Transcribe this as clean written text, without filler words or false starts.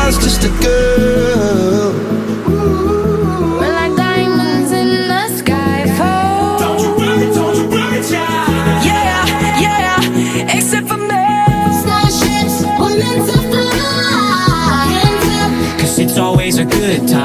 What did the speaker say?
was just a girl. We're like diamonds in the sky. Fall. Don't you worry, child. Yeah, yeah, except for me. Starships were meant to fly. Cause it's always a good time.